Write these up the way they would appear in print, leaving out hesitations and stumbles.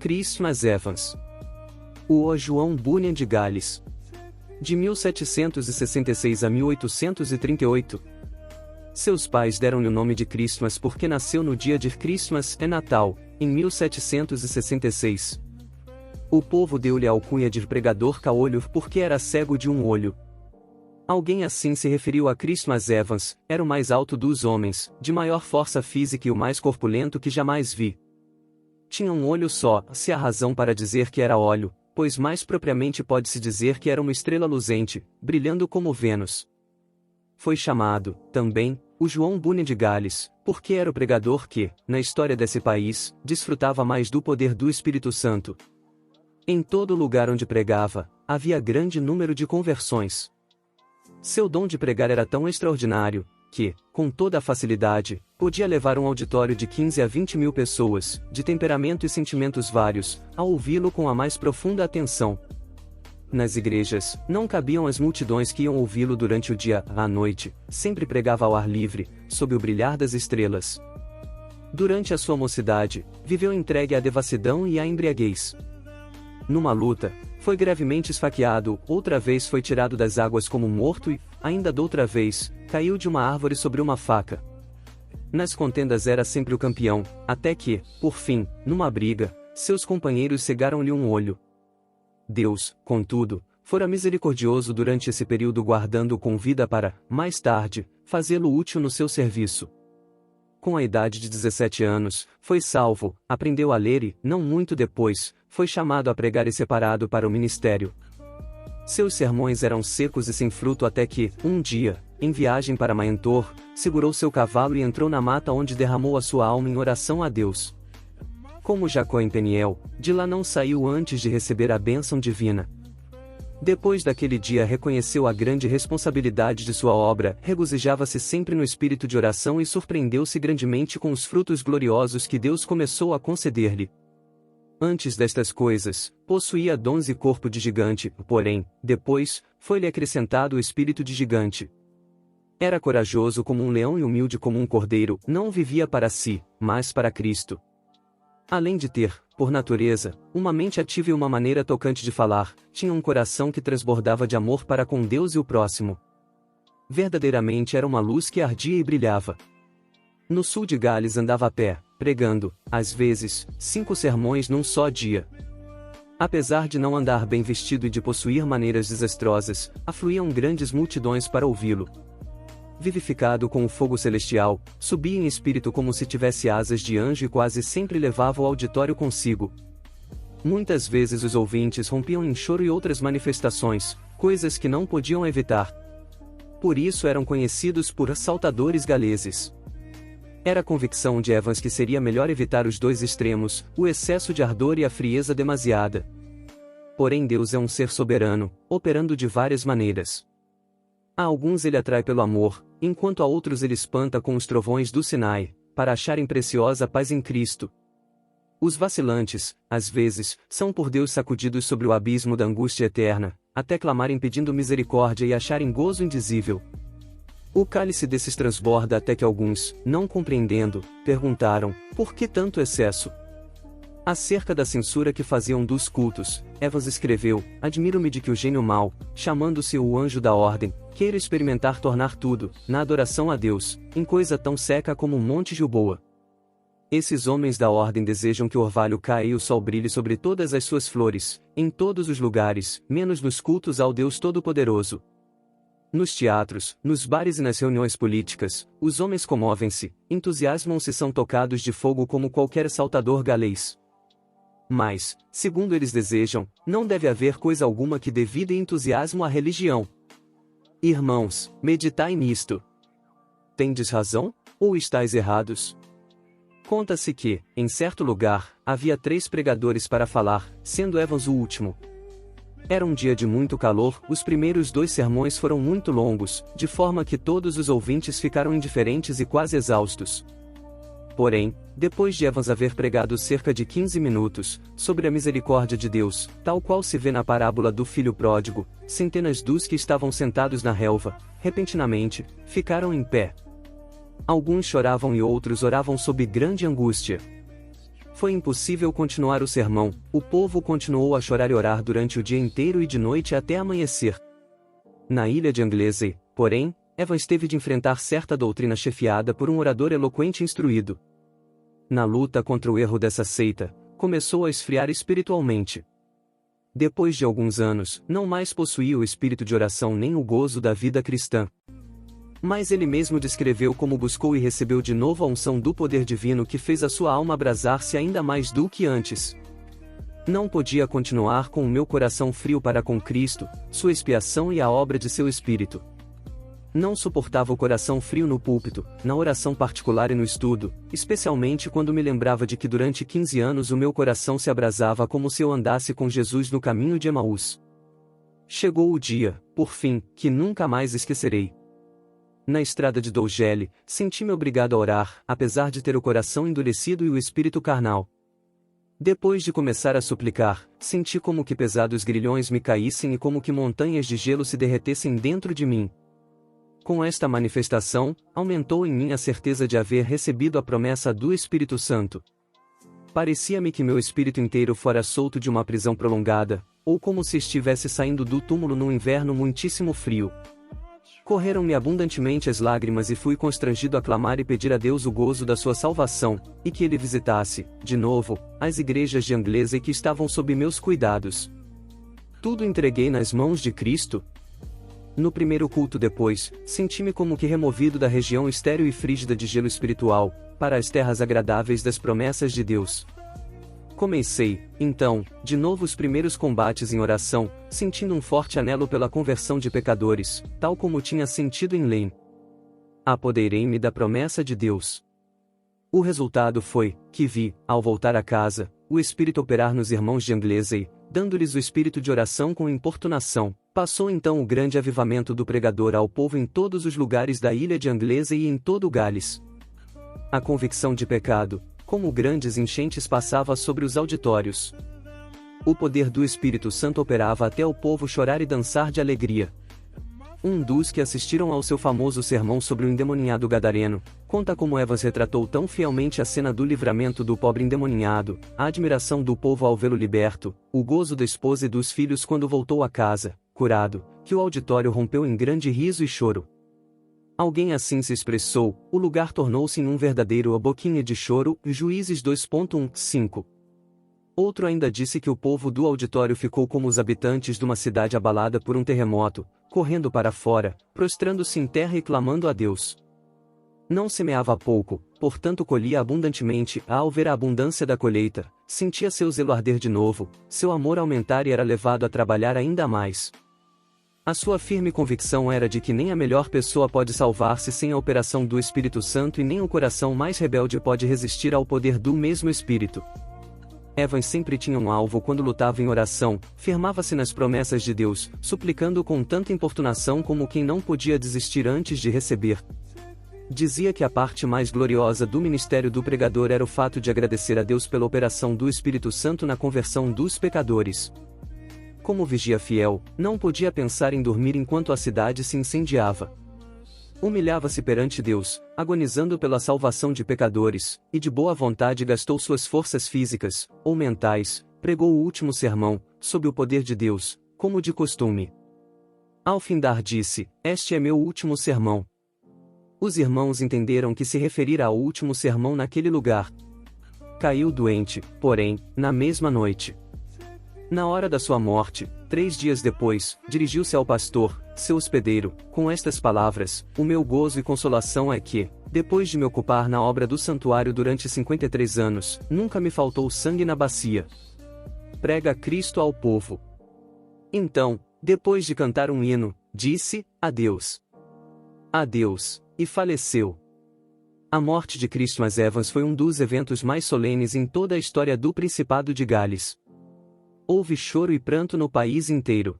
Christmas Evans. O João Bunyan de Gales. De 1766 a 1838. Seus pais deram-lhe o nome de Christmas porque nasceu no dia de Christmas, Natal, em 1766. O povo deu-lhe a alcunha de pregador caolho porque era cego de um olho. Alguém assim se referiu a Christmas Evans, era o mais alto dos homens, de maior força física e o mais corpulento que jamais vi. Tinha um olho só, se há razão para dizer que era óleo, pois mais propriamente pode-se dizer que era uma estrela luzente, brilhando como Vênus. Foi chamado, também, o João Bunyan de Gales, porque era o pregador que, na história desse país, desfrutava mais do poder do Espírito Santo. Em todo lugar onde pregava, havia grande número de conversões. Seu dom de pregar era tão extraordinário, que, com toda a facilidade, podia levar um auditório de 15 a 20 mil pessoas, de temperamento e sentimentos vários, a ouvi-lo com a mais profunda atenção. Nas igrejas, não cabiam as multidões que iam ouvi-lo durante o dia, à noite, sempre pregava ao ar livre, sob o brilhar das estrelas. Durante a sua mocidade, viveu entregue à devassidão e à embriaguez. Numa luta, foi gravemente esfaqueado, outra vez foi tirado das águas como morto e, ainda doutra vez, caiu de uma árvore sobre uma faca. Nas contendas era sempre o campeão, até que, por fim, numa briga, seus companheiros cegaram-lhe um olho. Deus, contudo, fora misericordioso durante esse período guardando-o com vida para, mais tarde, fazê-lo útil no seu serviço. Com a idade de 17 anos, foi salvo, aprendeu a ler e, não muito depois, foi chamado a pregar e separado para o ministério. Seus sermões eram secos e sem fruto até que, um dia, em viagem para Maentor, segurou seu cavalo e entrou na mata onde derramou a sua alma em oração a Deus. Como Jacó em Peniel, de lá não saiu antes de receber a bênção divina. Depois daquele dia reconheceu a grande responsabilidade de sua obra, regozijava-se sempre no espírito de oração e surpreendeu-se grandemente com os frutos gloriosos que Deus começou a conceder-lhe. Antes destas coisas, possuía dons e corpo de gigante, porém, depois, foi-lhe acrescentado o espírito de gigante. Era corajoso como um leão e humilde como um cordeiro, não vivia para si, mas para Cristo. Além de ter, por natureza, uma mente ativa e uma maneira tocante de falar, tinha um coração que transbordava de amor para com Deus e o próximo. Verdadeiramente era uma luz que ardia e brilhava. No sul de Gales andava a pé, pregando, às vezes, 5 sermões num só dia. Apesar de não andar bem vestido e de possuir maneiras desastrosas, afluíam grandes multidões para ouvi-lo. Vivificado com o fogo celestial, subia em espírito como se tivesse asas de anjo e quase sempre levava o auditório consigo. Muitas vezes os ouvintes rompiam em choro e outras manifestações, coisas que não podiam evitar. Por isso eram conhecidos por assaltadores galeses. Era a convicção de Evans que seria melhor evitar os dois extremos, o excesso de ardor e a frieza demasiada. Porém Deus é um ser soberano, operando de várias maneiras. A alguns ele atrai pelo amor, enquanto a outros ele espanta com os trovões do Sinai, para acharem preciosa paz em Cristo. Os vacilantes, às vezes, são por Deus sacudidos sobre o abismo da angústia eterna, até clamarem pedindo misericórdia e acharem gozo indizível. O cálice desses transborda até que alguns, não compreendendo, perguntaram, por que tanto excesso? Acerca da censura que faziam dos cultos, Evans escreveu, admiro-me de que o gênio mau, chamando-se o anjo da ordem, queira experimentar tornar tudo, na adoração a Deus, em coisa tão seca como um monte Gilboa. Esses homens da ordem desejam que o orvalho caia e o sol brilhe sobre todas as suas flores, em todos os lugares, menos nos cultos ao Deus Todo-Poderoso. Nos teatros, nos bares e nas reuniões políticas, os homens comovem-se, entusiasmam-se e são tocados de fogo como qualquer saltador galês. Mas, segundo eles desejam, não deve haver coisa alguma que dê vida e entusiasmo à religião. Irmãos, meditai nisto. Tendes razão, ou estáis errados? Conta-se que, em certo lugar, havia 3 pregadores para falar, sendo Evans o último. Era um dia de muito calor, os primeiros 2 sermões foram muito longos, de forma que todos os ouvintes ficaram indiferentes e quase exaustos. Porém, depois de Evans haver pregado cerca de 15 minutos, sobre a misericórdia de Deus, tal qual se vê na parábola do filho pródigo, centenas dos que estavam sentados na relva, repentinamente, ficaram em pé. Alguns choravam e outros oravam sob grande angústia. Foi impossível continuar o sermão, o povo continuou a chorar e orar durante o dia inteiro e de noite até amanhecer. Na ilha de Anglesey, porém, Evans teve de enfrentar certa doutrina chefiada por um orador eloquente e instruído. Na luta contra o erro dessa seita, começou a esfriar espiritualmente. Depois de alguns anos, não mais possuía o espírito de oração nem o gozo da vida cristã. Mas ele mesmo descreveu como buscou e recebeu de novo a unção do poder divino que fez a sua alma abrasar-se ainda mais do que antes. Não podia continuar com o meu coração frio para com Cristo, sua expiação e a obra de seu Espírito. Não suportava o coração frio no púlpito, na oração particular e no estudo, especialmente quando me lembrava de que durante 15 anos o meu coração se abrasava como se eu andasse com Jesus no caminho de Emaús. Chegou o dia, por fim, que nunca mais esquecerei. Na estrada de Dougele, senti-me obrigado a orar, apesar de ter o coração endurecido e o espírito carnal. Depois de começar a suplicar, senti como que pesados grilhões me caíssem e como que montanhas de gelo se derretessem dentro de mim. Com esta manifestação, aumentou em mim a certeza de haver recebido a promessa do Espírito Santo. Parecia-me que meu espírito inteiro fora solto de uma prisão prolongada, ou como se estivesse saindo do túmulo num inverno muitíssimo frio. Correram-me abundantemente as lágrimas e fui constrangido a clamar e pedir a Deus o gozo da sua salvação, e que ele visitasse, de novo, as igrejas de Anglesey que estavam sob meus cuidados. Tudo entreguei nas mãos de Cristo. No primeiro culto depois, senti-me como que removido da região estéril e frígida de gelo espiritual, para as terras agradáveis das promessas de Deus. Comecei, então, de novo os primeiros combates em oração, sentindo um forte anelo pela conversão de pecadores, tal como tinha sentido em Lane. Apoderei-me da promessa de Deus. O resultado foi, que vi, ao voltar a casa, o Espírito operar nos irmãos de Anglesey, dando-lhes o espírito de oração com importunação. Passou então o grande avivamento do pregador ao povo em todos os lugares da ilha de Anglesey e em todo o Gales. A convicção de pecado, como grandes enchentes, passava sobre os auditórios. O poder do Espírito Santo operava até o povo chorar e dançar de alegria. Um dos que assistiram ao seu famoso sermão sobre o endemoniado gadareno, conta como Evans retratou tão fielmente a cena do livramento do pobre endemoniado, a admiração do povo ao vê-lo liberto, o gozo da esposa e dos filhos quando voltou a casa, curado, que o auditório rompeu em grande riso e choro. Alguém assim se expressou, o lugar tornou-se em um verdadeiro boquinha de choro, Juízes 2.15. Outro ainda disse que o povo do auditório ficou como os habitantes de uma cidade abalada por um terremoto, correndo para fora, prostrando-se em terra e clamando a Deus. Não semeava pouco, portanto colhia abundantemente. Ao ver a abundância da colheita, sentia seu zelo arder de novo, seu amor aumentar e era levado a trabalhar ainda mais. A sua firme convicção era de que nem a melhor pessoa pode salvar-se sem a operação do Espírito Santo e nem o coração mais rebelde pode resistir ao poder do mesmo Espírito. Evans sempre tinha um alvo quando lutava em oração, firmava-se nas promessas de Deus, suplicando com tanta importunação como quem não podia desistir antes de receber. Dizia que a parte mais gloriosa do ministério do pregador era o fato de agradecer a Deus pela operação do Espírito Santo na conversão dos pecadores. Como vigia fiel, não podia pensar em dormir enquanto a cidade se incendiava. Humilhava-se perante Deus, agonizando pela salvação de pecadores, e de boa vontade gastou suas forças físicas, ou mentais, pregou o último sermão, sob o poder de Deus, como de costume. Ao findar disse, este é meu último sermão. Os irmãos entenderam que se referira ao último sermão naquele lugar. Caiu doente, porém, na mesma noite. Na hora da sua morte, 3 dias depois, dirigiu-se ao pastor, seu hospedeiro, com estas palavras: o meu gozo e consolação é que, depois de me ocupar na obra do santuário durante 53 anos, nunca me faltou sangue na bacia. Prega Cristo ao povo. Então, depois de cantar um hino, disse: adeus. Adeus, e faleceu. A morte de Christmas Evans foi um dos eventos mais solenes em toda a história do Principado de Gales. Houve choro e pranto no país inteiro.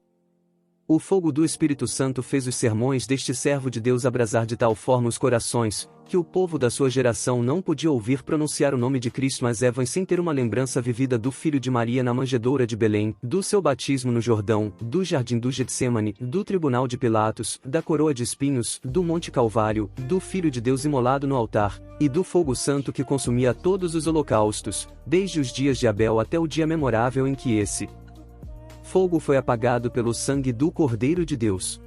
O fogo do Espírito Santo fez os sermões deste servo de Deus abrasar de tal forma os corações, que o povo da sua geração não podia ouvir pronunciar o nome de Cristo nas Evas sem ter uma lembrança vivida do filho de Maria na manjedoura de Belém, do seu batismo no Jordão, do jardim do Getsemane, do tribunal de Pilatos, da coroa de espinhos, do Monte Calvário, do Filho de Deus imolado no altar, e do fogo santo que consumia todos os holocaustos, desde os dias de Abel até o dia memorável em que esse fogo foi apagado pelo sangue do Cordeiro de Deus.